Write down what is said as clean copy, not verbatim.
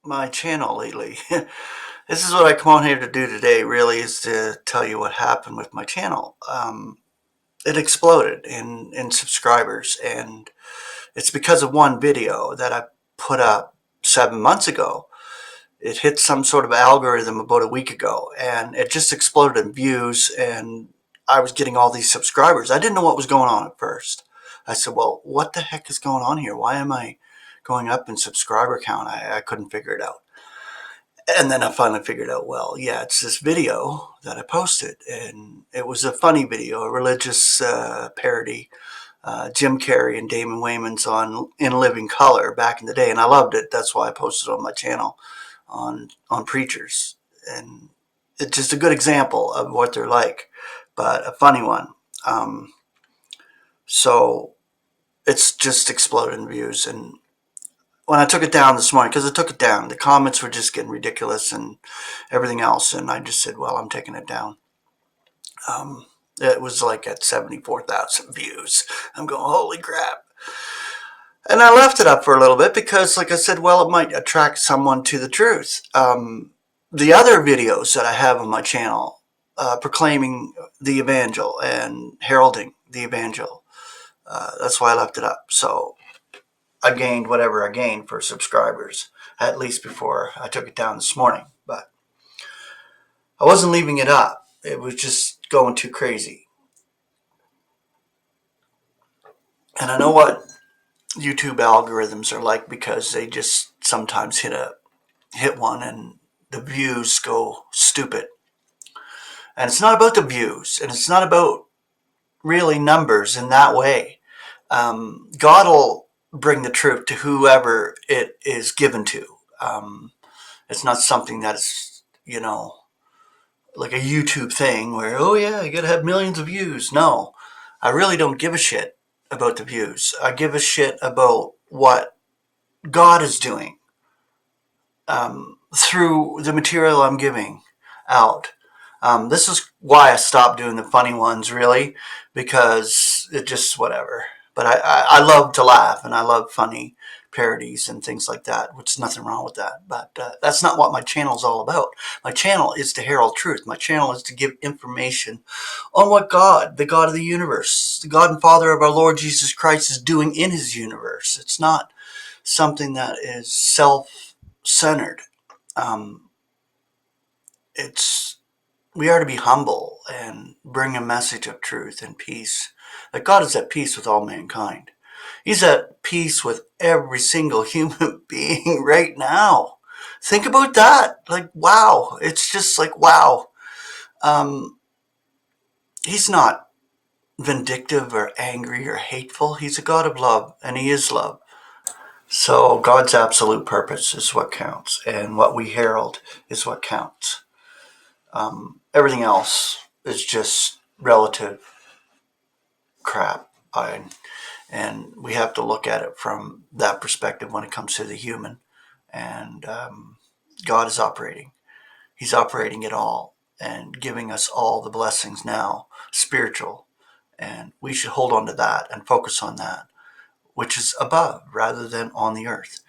my channel lately. This is what I come on here to do today, really, is to tell you what happened with my channel. It exploded in subscribers, and it's because of one video that I put up 7 months ago. It hit some sort of algorithm about a week ago, and it just exploded in views, and I was getting all these subscribers. I didn't know what was going on at first. I said, well, what the heck is going on here? Why am I going up in subscriber count? I couldn't figure it out. And then I finally figured out, well, yeah, it's this video that I posted, and it was a funny video, a religious parody. Jim Carrey and Damon Wayans on In Living Color back in the day, and I loved it. That's why I posted it on my channel on preachers, and it's just a good example of what they're like, but a funny one. So it's just exploded in views, and when I took it down this morning, because I took it down, the comments were just getting ridiculous and everything else, and I just said, well, I'm taking it down. It was like at 74,000 views. I'm going, holy crap. And I left it up for a little bit because, like I said, well, it might attract someone to the truth. The other videos that I have on my channel proclaiming the evangel and heralding the evangel, that's why I left it up. So I gained whatever I gained for subscribers, at least before I took it down this morning. But I wasn't leaving it up. It was just going too crazy. And I know what YouTube algorithms are like, because they just sometimes hit one and the views go stupid. And it's not about the views, and it's not about really numbers in that way. God will bring the truth to whoever it is given to. It's not something that is, like a YouTube thing where, oh yeah, you gotta have millions of views. No, I really don't give a shit about the views. I give a shit about what God is doing through the material I'm giving out. This is why I stopped doing the funny ones, really, because it just whatever. But I love to laugh, and I love funny parodies and things like that, which is nothing wrong with that. But that's not what my channel is all about. My channel is to herald truth. My channel is to give information on what God, the God of the universe, the God and Father of our Lord Jesus Christ, is doing in his universe. It's not something that is self-centered. It's We are to be humble and bring a message of truth and peace. That God is at peace with all mankind. He's at peace with every single human being right now. Think about that. Like, wow. It's just like, wow. He's not vindictive or angry or hateful. He's a God of love, and he is love. So God's absolute purpose is what counts, and what we herald is what counts. Everything else is just relative crap. And we have to look at it from that perspective when it comes to the human. And God is operating. He's operating it all and giving us all the blessings now, spiritual. And we should hold on to that and focus on that, which is above rather than on the earth.